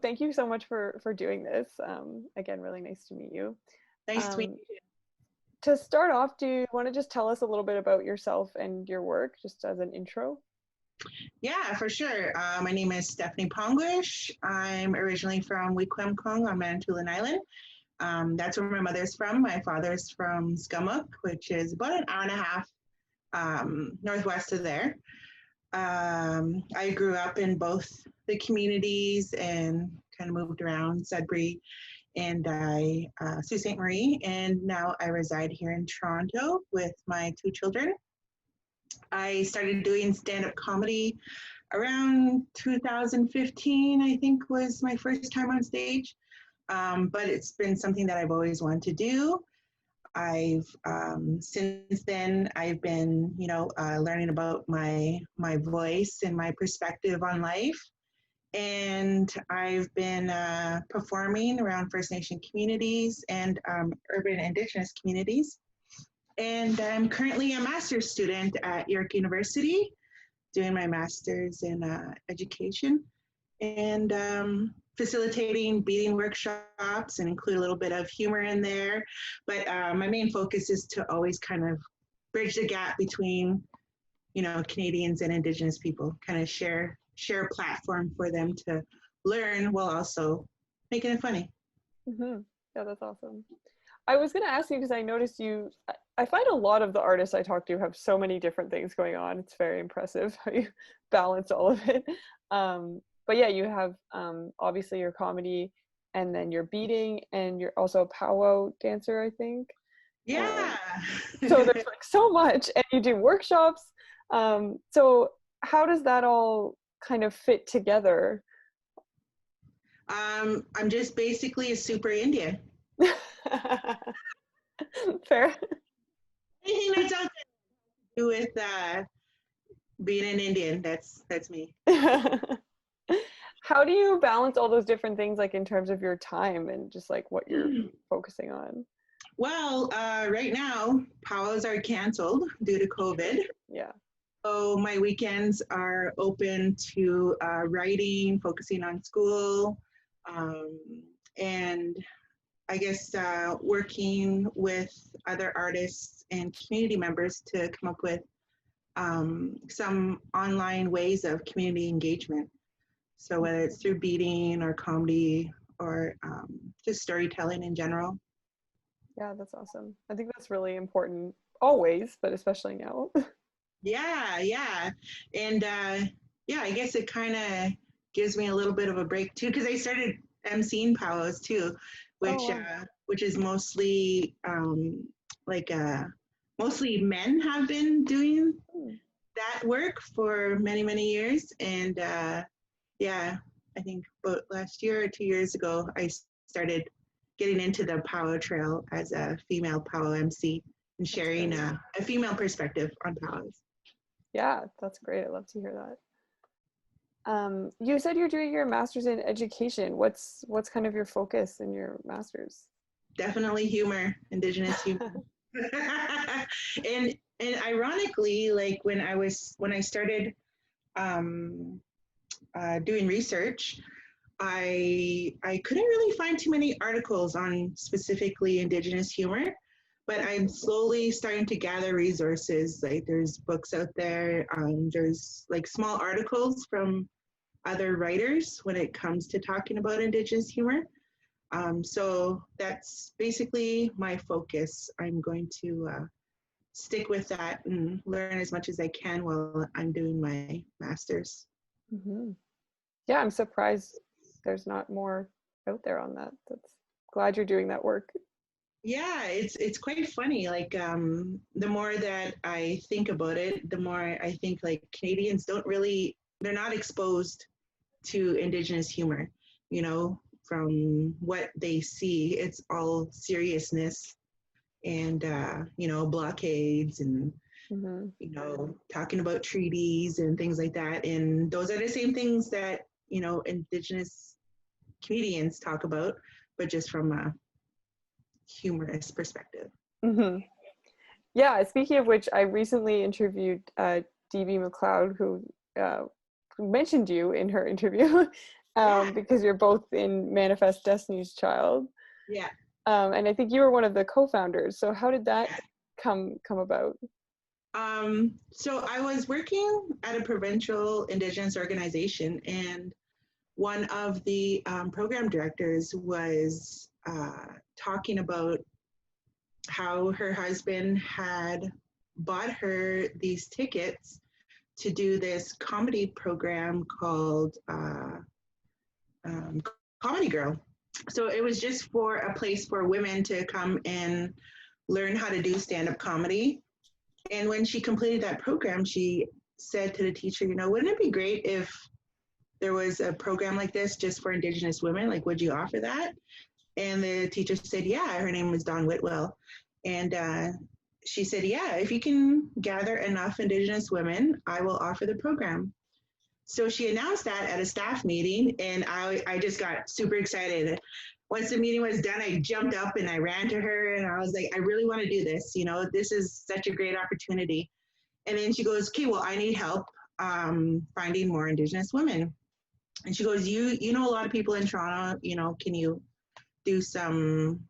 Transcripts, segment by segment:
thank you so much for doing this. Again, really nice to meet you. Nice to meet you. To start off, do you want to just tell us a little bit about yourself and your work, just as an intro? Yeah, for sure. My name is Stephanie Pangowish. I'm originally from Wikwemkong on Manitoulin Island. That's where my mother's from. My father's from Scummock, which is about an hour and a half northwest of there. I grew up in both the communities and kind of moved around Sudbury and Sault Ste. Marie, and now I reside here in Toronto with my two children. I started doing stand-up comedy around 2015, I think was my first time on stage. But it's been something that I've always wanted to do. I've since then I've been, learning about my voice and my perspective on life, and I've been performing around First Nation communities and urban Indigenous communities. And I'm currently a master's student at York University, doing my master's in education, and facilitating beading workshops and include a little bit of humor in there. But my main focus is to always kind of bridge the gap between, Canadians and Indigenous people, kind of share a platform for them to learn while also making it funny. Mm-hmm. Yeah, that's awesome. I was going to ask you because I noticed I find a lot of the artists I talk to have so many different things going on. It's very impressive how you balance all of it. But yeah, you have obviously your comedy, and then your beading, and you're also a powwow dancer, I think. Yeah. So there's like so much, and you do workshops. So how does that all kind of fit together? I'm just basically a super Indian. Fair. Anything that's out there to do with being an Indian, that's me. How do you balance all those different things, like in terms of your time and just like what you're focusing on? Well, right now, powwows are canceled due to COVID. Yeah. So my weekends are open to writing, focusing on school, and I guess working with other artists and community members to come up with some online ways of community engagement. So whether it's through beading or comedy or just storytelling in general. Yeah, that's awesome. I think that's really important always, but especially now. Yeah. And yeah, I guess it kind of gives me a little bit of a break too, because I started emceeing powwows too, which wow. which is mostly mostly men have been doing that work for many years. And yeah, I think about last year or 2 years ago, I started getting into the powwow trail as a female powwow MC and sharing a female perspective on powwows. Yeah, that's great. I'd love to hear that. You said you're doing your master's in education. What's kind of your focus in your master's? Definitely humor, Indigenous humor. and ironically, like when I started doing research, I couldn't really find too many articles on specifically Indigenous humor, but I'm slowly starting to gather resources. Like there's books out there, there's like small articles from other writers when it comes to talking about Indigenous humor. So that's basically my focus. I'm going to stick with that and learn as much as I can while I'm doing my master's. Mm-hmm. Yeah, I'm surprised there's not more out there on that. That's glad you're doing that work. Yeah, it's quite funny. Like the more that I think about it, the more I think like Canadians they're not exposed to Indigenous humor, from what they see. It's all seriousness and blockades and talking about treaties and things like that. And those are the same things that Indigenous comedians talk about, but just from a humorous perspective. Mm-hmm. Yeah, speaking of which, I recently interviewed DB McLeod, who mentioned you in her interview. Yeah. because you're both in Manifest Destiny's Child. Yeah. And I think you were one of the co-founders. So how did that come about? So I was working at a provincial Indigenous organization, and one of the program directors was talking about how her husband had bought her these tickets to do this comedy program called Comedy Girl. So it was just for a place for women to come and learn how to do stand-up comedy. And when she completed that program, she said to the teacher, wouldn't it be great if there was a program like this just for Indigenous women? Like, would you offer that? And the teacher said, yeah. Her name was Dawn Whitwell. And she said, yeah, if you can gather enough Indigenous women, I will offer the program. So she announced that at a staff meeting, and I just got super excited. Once the meeting was done, I jumped up and I ran to her and I was like, I really want to do this. This is such a great opportunity. And then she goes, okay, well, I need help finding more Indigenous women. And she goes, you know a lot of people in Toronto, can you do some,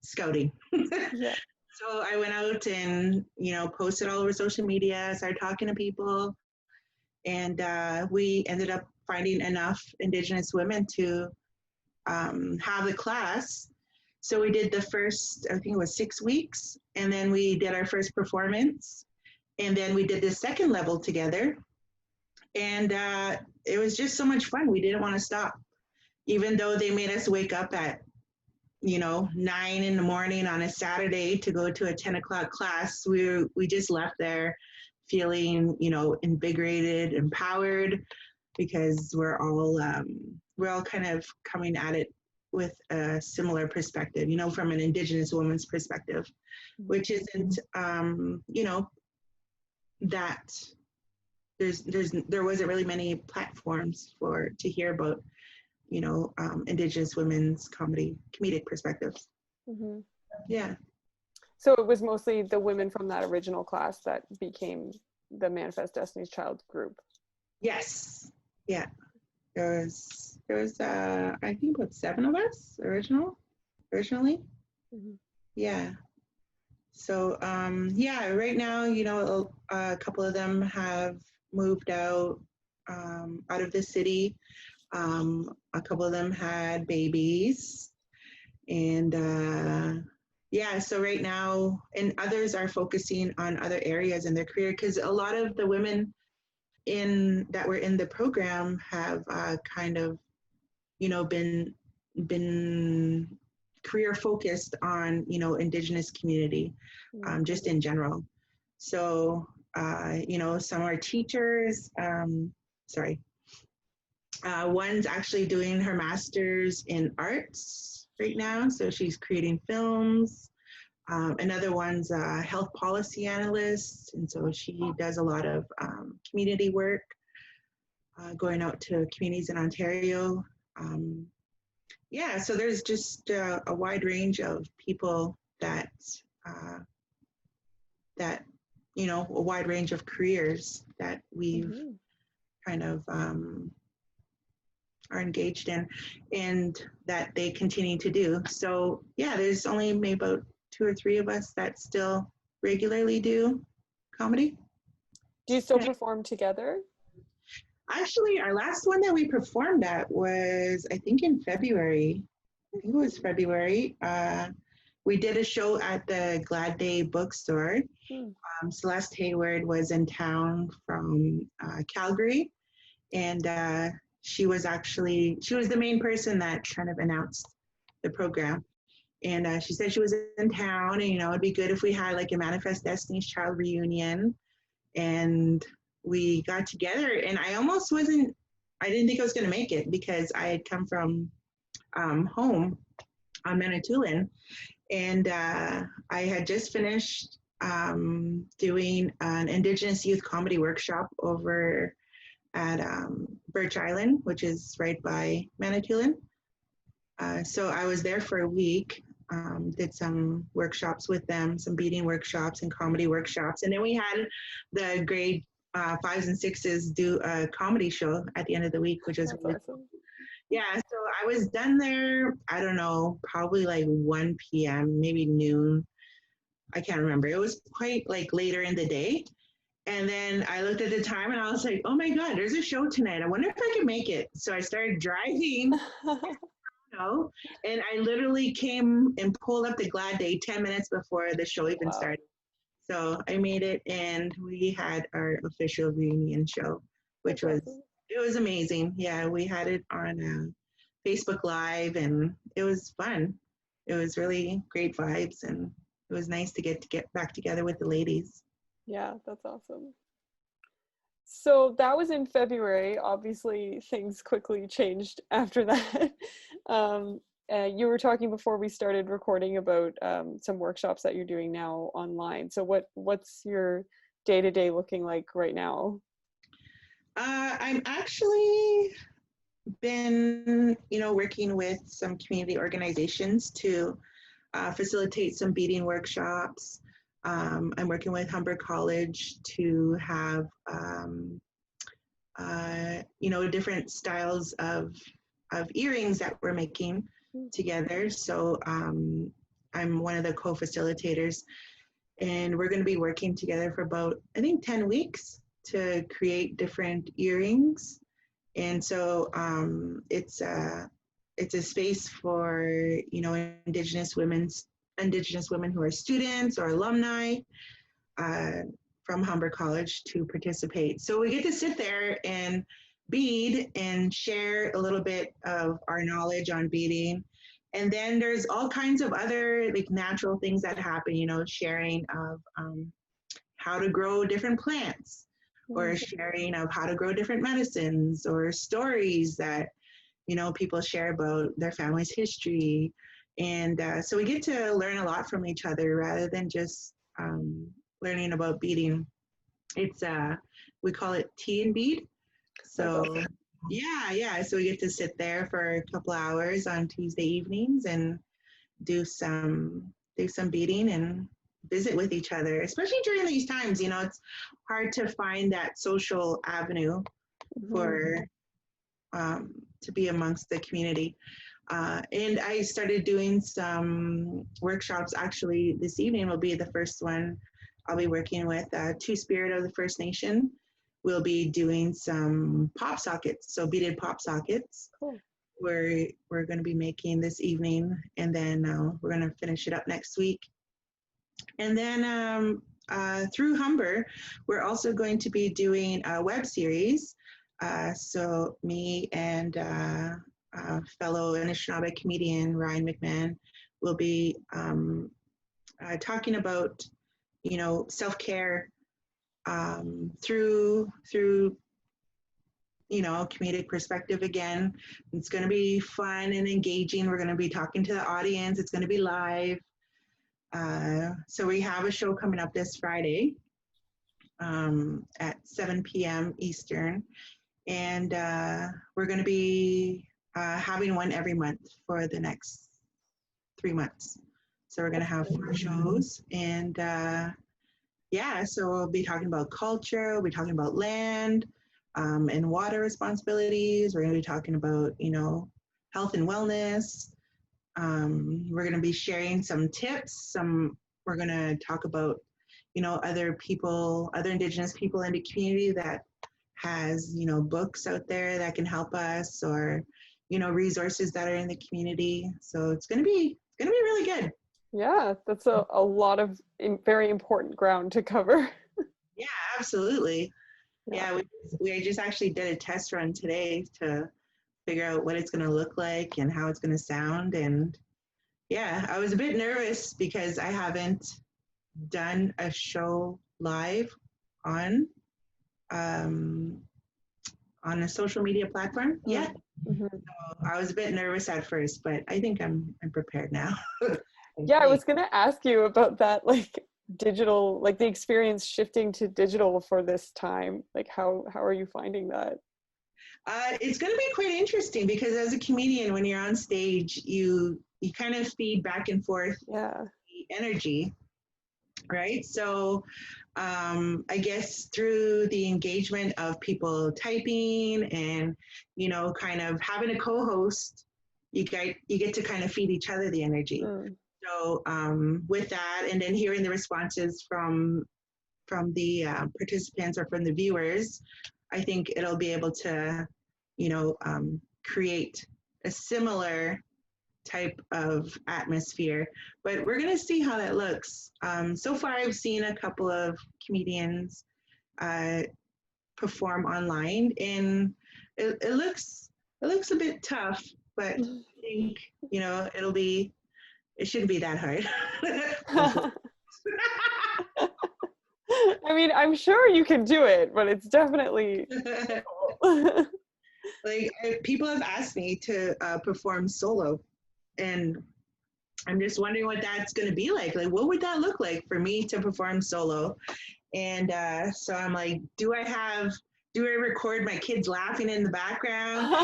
scouting? Yeah. So I went out and, posted all over social media, started talking to people. And we ended up finding enough Indigenous women to have the class. So we did the first, I think it was 6 weeks, and then we did our first performance, and then we did the second level together. And it was just so much fun. We didn't want to stop, even though they made us wake up at 9 in the morning on a Saturday to go to a 10 o'clock class. We just left there feeling, invigorated, empowered, because we're all kind of coming at it with a similar perspective, from an Indigenous woman's perspective, which isn't, that there wasn't really many platforms to hear about, Indigenous women's comedic perspectives. Mm-hmm. Yeah. So it was mostly the women from that original class that became the Manifest Destiny's Child group. Yes. Yeah. There was I think about 7 of us originally. Mm-hmm. Yeah. So right now, a couple of them have moved out of the city. A couple of them had babies, and so right now, and others are focusing on other areas in their career, because a lot of the women that were in the program have kind of, been career focused on, Indigenous community, just in general. So, some are teachers. One's actually doing her master's in arts right now, so she's creating films. Another one's a health policy analyst, and so she does a lot of community work, going out to communities in Ontario. So there's just a wide range of people a wide range of careers that we've kind of are engaged in, and that they continue to do. So there's only maybe about 2 or 3 of us that still regularly do comedy. Do you still perform together? Actually, our last one that we performed at was, I think, in February. I think it was February. We did a show at the Glad Day bookstore. Celeste Hayward was in town from Calgary, and she was the main person that kind of announced the program. And she said she was in town, and it'd be good if we had like a Manifest Destiny's Child reunion. And we got together, and I didn't think I was going to make it, because I had come from home on Manitoulin, and I had just finished doing an Indigenous youth comedy workshop over at Birch Island, which is right by Manitoulin. So I was there for a week, did some workshops with them, some beading workshops and comedy workshops. And then we had the grade fives and sixes do a comedy show at the end of the week, which was That's really awesome. yeah. So I was done there, I don't know, probably like 1 p.m., maybe noon. I can't remember. It was quite like later in the day. And then I looked at the time and I was like, oh my God, there's a show tonight. I wonder if I can make it. So I started driving, and I literally came and pulled up the Glad Day 10 minutes before the show even Wow. started. So I made it and we had our official reunion show, which That's was, awesome. it was amazing. Yeah, we had it on Facebook Live and it was fun. It was really great vibes and it was nice to get back together with the ladies. Yeah, that's awesome. So that was in February. Obviously, things quickly changed after that. um, you were talking before we started recording about some workshops that you're doing now online. So what's your day-to-day looking like right now? I'm actually been, working with some community organizations to facilitate some beading workshops. I'm working with Humber College to have, different styles of earrings that we're making together. So I'm one of the co-facilitators, and we're going to be working together for about, I think, 10 weeks to create different earrings. And so it's a space for Indigenous women who are students or alumni uh, from Humber College to participate. So we get to sit there and bead and share a little bit of our knowledge on beading. And then there's all kinds of other like natural things that happen, sharing of how to grow different plants or sharing of how to grow different medicines or stories that, people share about their family's history. And so we get to learn a lot from each other rather than just learning about beading. It's we call it tea and bead. That's So awesome. yeah. So we get to sit there for a couple hours on Tuesday evenings and do some beading and visit with each other, especially during these times. It's hard to find that social avenue for to be amongst the community. And I started doing some workshops. Actually, this evening will be the first one. I'll be working with Two Spirit of the First Nation. We'll be doing some pop sockets, so beaded pop sockets. Cool. We're going to be making this evening, and then we're going to finish it up next week. And then through Humber, we're also going to be doing a web series. So me and fellow Anishinaabe comedian Ryan McMahon will be talking about, self-care through comedic perspective again. It's going to be fun and engaging. We're going to be talking to the audience. It's going to be live. So we have a show coming up this Friday at 7 p.m. Eastern. And we're going to be having one every month for the next 3 months. So we're going to have 4 shows. And so we'll be talking about culture, we'll be talking about land and water responsibilities. We're going to be talking about, health and wellness. We're going to be sharing some tips. We're going to talk about, other Indigenous people in the community that has, books out there that can help us, or, resources that are in the community. So it's going to be really good. Yeah, that's a lot of very important ground to cover. Yeah, absolutely. Yeah. Yeah, we just actually did a test run today to figure out what it's going to look like and how it's going to sound. And yeah, I was a bit nervous because I haven't done a show live on a social media platform yet. Mm-hmm. So I was a bit nervous at first, but I think I'm prepared now. Yeah, I was gonna ask you about that, like digital, like the experience shifting to digital for this time. Like how are you finding that? It's going to be quite interesting because as a comedian, when you're on stage, you kind of feed back and forth Yeah. the energy, right? So I guess through the engagement of people typing and, kind of having a co-host, you get to kind of feed each other the energy. So with that, and then hearing the responses from the participants or from the viewers, I think it'll be able to, create a similar type of atmosphere. But we're going to see how that looks. So far, I've seen a couple of comedians perform online, and it looks a bit tough. But I think it shouldn't be that hard. I mean, I'm sure you can do it, but it's definitely difficult. Like people have asked me to perform solo, and I'm just wondering what that's going to be like. Like, what would that look like for me to perform solo? And so I'm like, do I record my kids laughing in the background?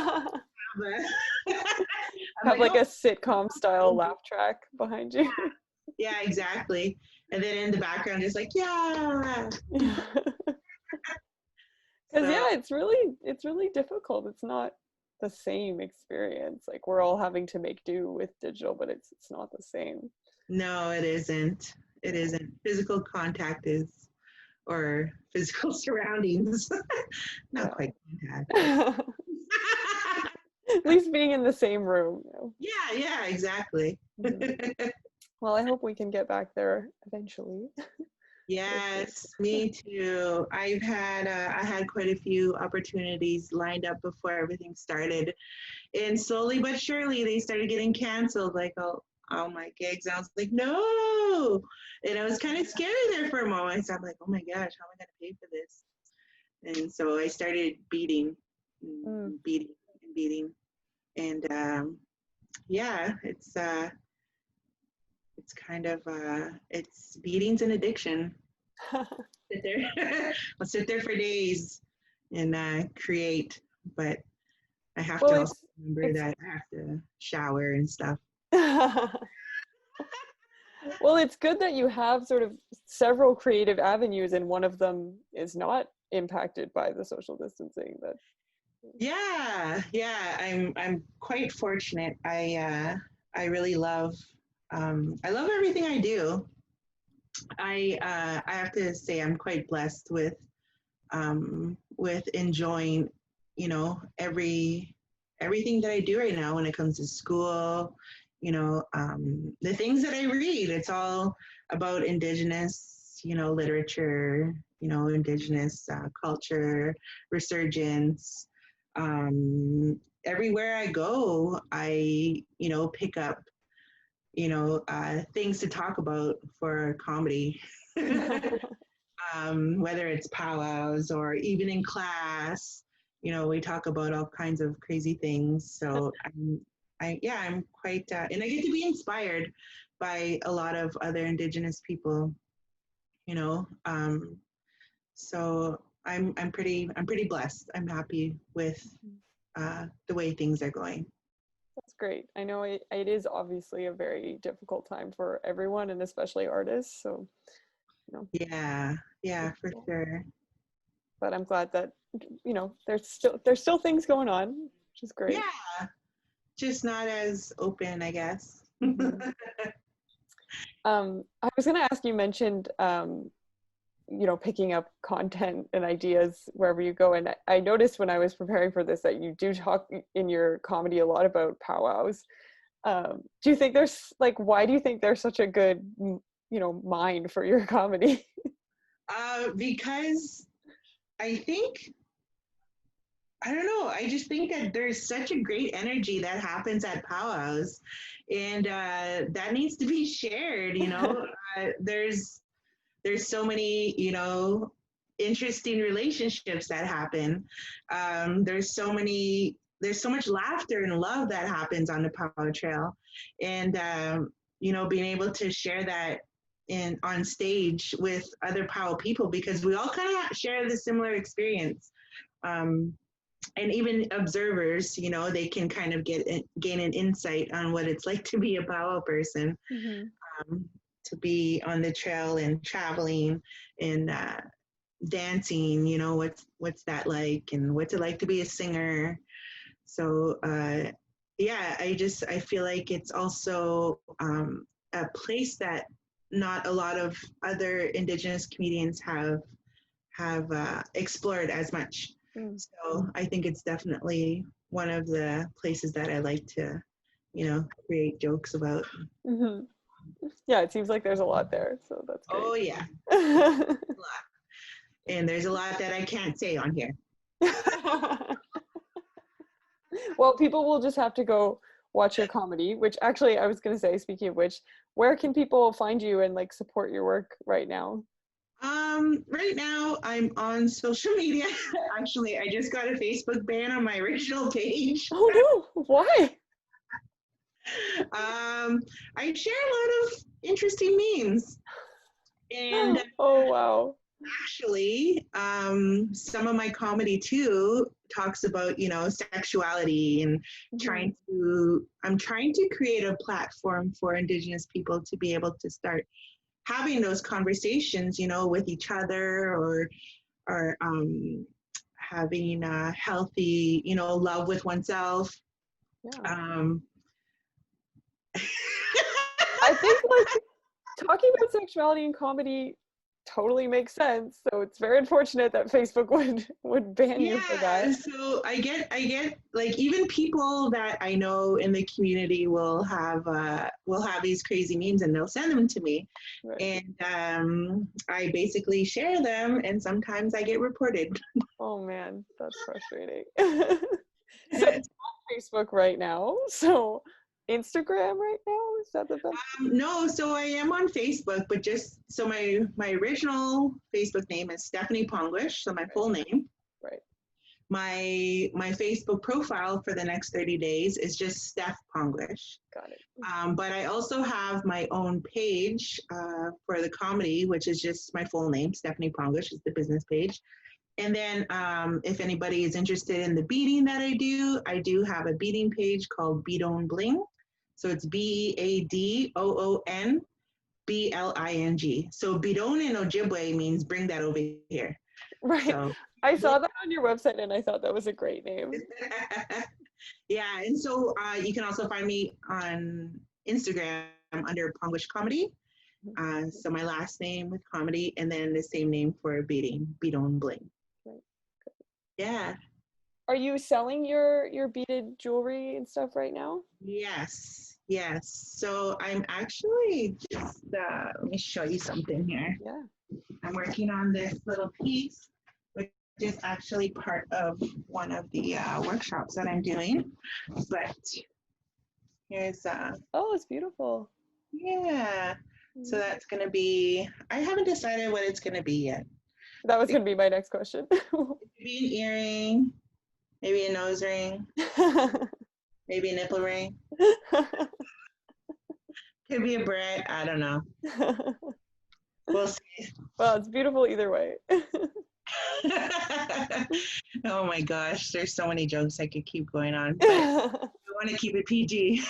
Have like a sitcom style laugh track behind you. Yeah, exactly. And then in the background, just like, yeah. Because it's really difficult. It's not the same experience. Like we're all having to make do with digital, but it's not the same. No, it isn't. It isn't. Physical contact is, or physical surroundings. Not quite contact. At least being in the same room. Yeah, exactly. Well, I hope we can get back there eventually. Yes, me too. I had quite a few opportunities lined up before everything started, and slowly but surely they started getting canceled. Like all my gigs, I was like, no, and I was kind of scary there for a moment. So I'm like, oh my gosh, how am I going to pay for this? And so I started beating, and it's kind of it's beatings and addiction. Sit there. I'll sit there for days and create, but I have to also remember that I have to shower and stuff. Well, it's good that you have sort of several creative avenues, and one of them is not impacted by the social distancing. But yeah, I'm quite fortunate. I really love everything I do. I have to say I'm quite blessed with enjoying, everything that I do right now when it comes to school. The things that I read, it's all about Indigenous, literature, Indigenous culture, resurgence. Everywhere I go, I, pick up things to talk about for comedy, whether it's powwows or even in class, we talk about all kinds of crazy things. So I'm quite, and I get to be inspired by a lot of other Indigenous people, so I'm pretty blessed. I'm happy with the way things are going. That's great. I know it is obviously a very difficult time for everyone, and especially artists. So, Yeah, for sure. But I'm glad that there's still things going on, which is great. Yeah, just not as open, I guess. I was going to ask, you mentioned picking up content and ideas wherever you go, and I noticed when I was preparing for this that you do talk in your comedy a lot about powwows. Do you think why do you think there's such a good mind for your comedy? Because I don't know, I just think that there's such a great energy that happens at powwows, and that needs to be shared. There's so many, interesting relationships that happen. There's so much laughter and love that happens on the powwow trail. And, being able to share that on stage with other powwow people, because we all kind of share the similar experience. And even observers, they can kind of gain an insight on what it's like to be a powwow person. to be on the trail and traveling and dancing, you know, what's that like, and what's it like to be a singer. So yeah, I feel like it's also a place that not a lot of other Indigenous comedians have explored as much. So I think it's definitely one of the places that I like to, you know, create jokes about. Mm-hmm. Yeah, it seems like there's a lot there, so that's great. Oh yeah, and there's a lot that I can't say on here. Well, people will just have to go watch your comedy, which actually I was going to say, speaking of which, where can people find you and like support your work right now? Right now I'm on social media. Actually, I just got a Facebook ban on my original page. Oh no, why? I share a lot of interesting memes. And oh wow. actually, some of my comedy too talks about, you know, sexuality and I'm trying to create a platform for Indigenous people to be able to start having those conversations, you know, with each other, or having a healthy, you know, love with oneself. Yeah. I think like talking about sexuality in comedy totally makes sense. So it's very unfortunate that Facebook would ban you for that. So I get like, even people that I know in the community will have these crazy memes and they'll send them to me. Right. And I basically share them, and sometimes I get reported. Oh man, that's frustrating. So it's on Facebook right now. So Instagram right now, is that the best? No, so I am on Facebook, but just so my original Facebook name is Stephanie Pangowish, so my full name. Right. My Facebook profile for the next 30 days is just Steph Pangowish. Got it. But I also have my own page for the comedy, which is just my full name. Stephanie Pangowish is the business page. And then if anybody is interested in the beading that I do have a beading page called Beadon Bling. So it's BADOON BLING. So Beadon in Ojibwe means bring that over here. Right. So, I saw that on your website and I thought that was a great name. Yeah, and so you can also find me on Instagram under Pangowish Comedy. So my last name with comedy, and then the same name for beading, Beadon Bling. Right. Yeah. Are you selling your beaded jewelry and stuff right now? Yes. So I'm actually just, let me show you something here. Yeah. I'm working on this little piece, which is actually part of one of the workshops that I'm doing. But here's oh, it's beautiful. Yeah. So that's going to be, I haven't decided what it's going to be yet. That was going to be my next question. It could be an earring, maybe a nose ring, maybe a nipple ring. Could be a braid, I don't know. We'll see. Well, it's beautiful either way. Oh my gosh, there's so many jokes I could keep going on, but I want to keep it PG.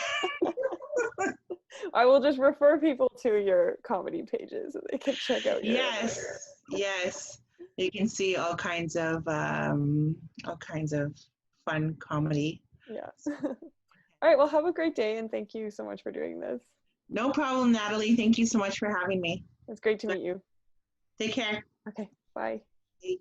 I will just refer people to your comedy pages so they can check out your Yes. You can see all kinds of fun comedy. Yeah. All right, well, have a great day, and thank you so much for doing this. No problem, Natalie. Thank you so much for having me. It's great to meet you. Take care. Okay, bye. Bye.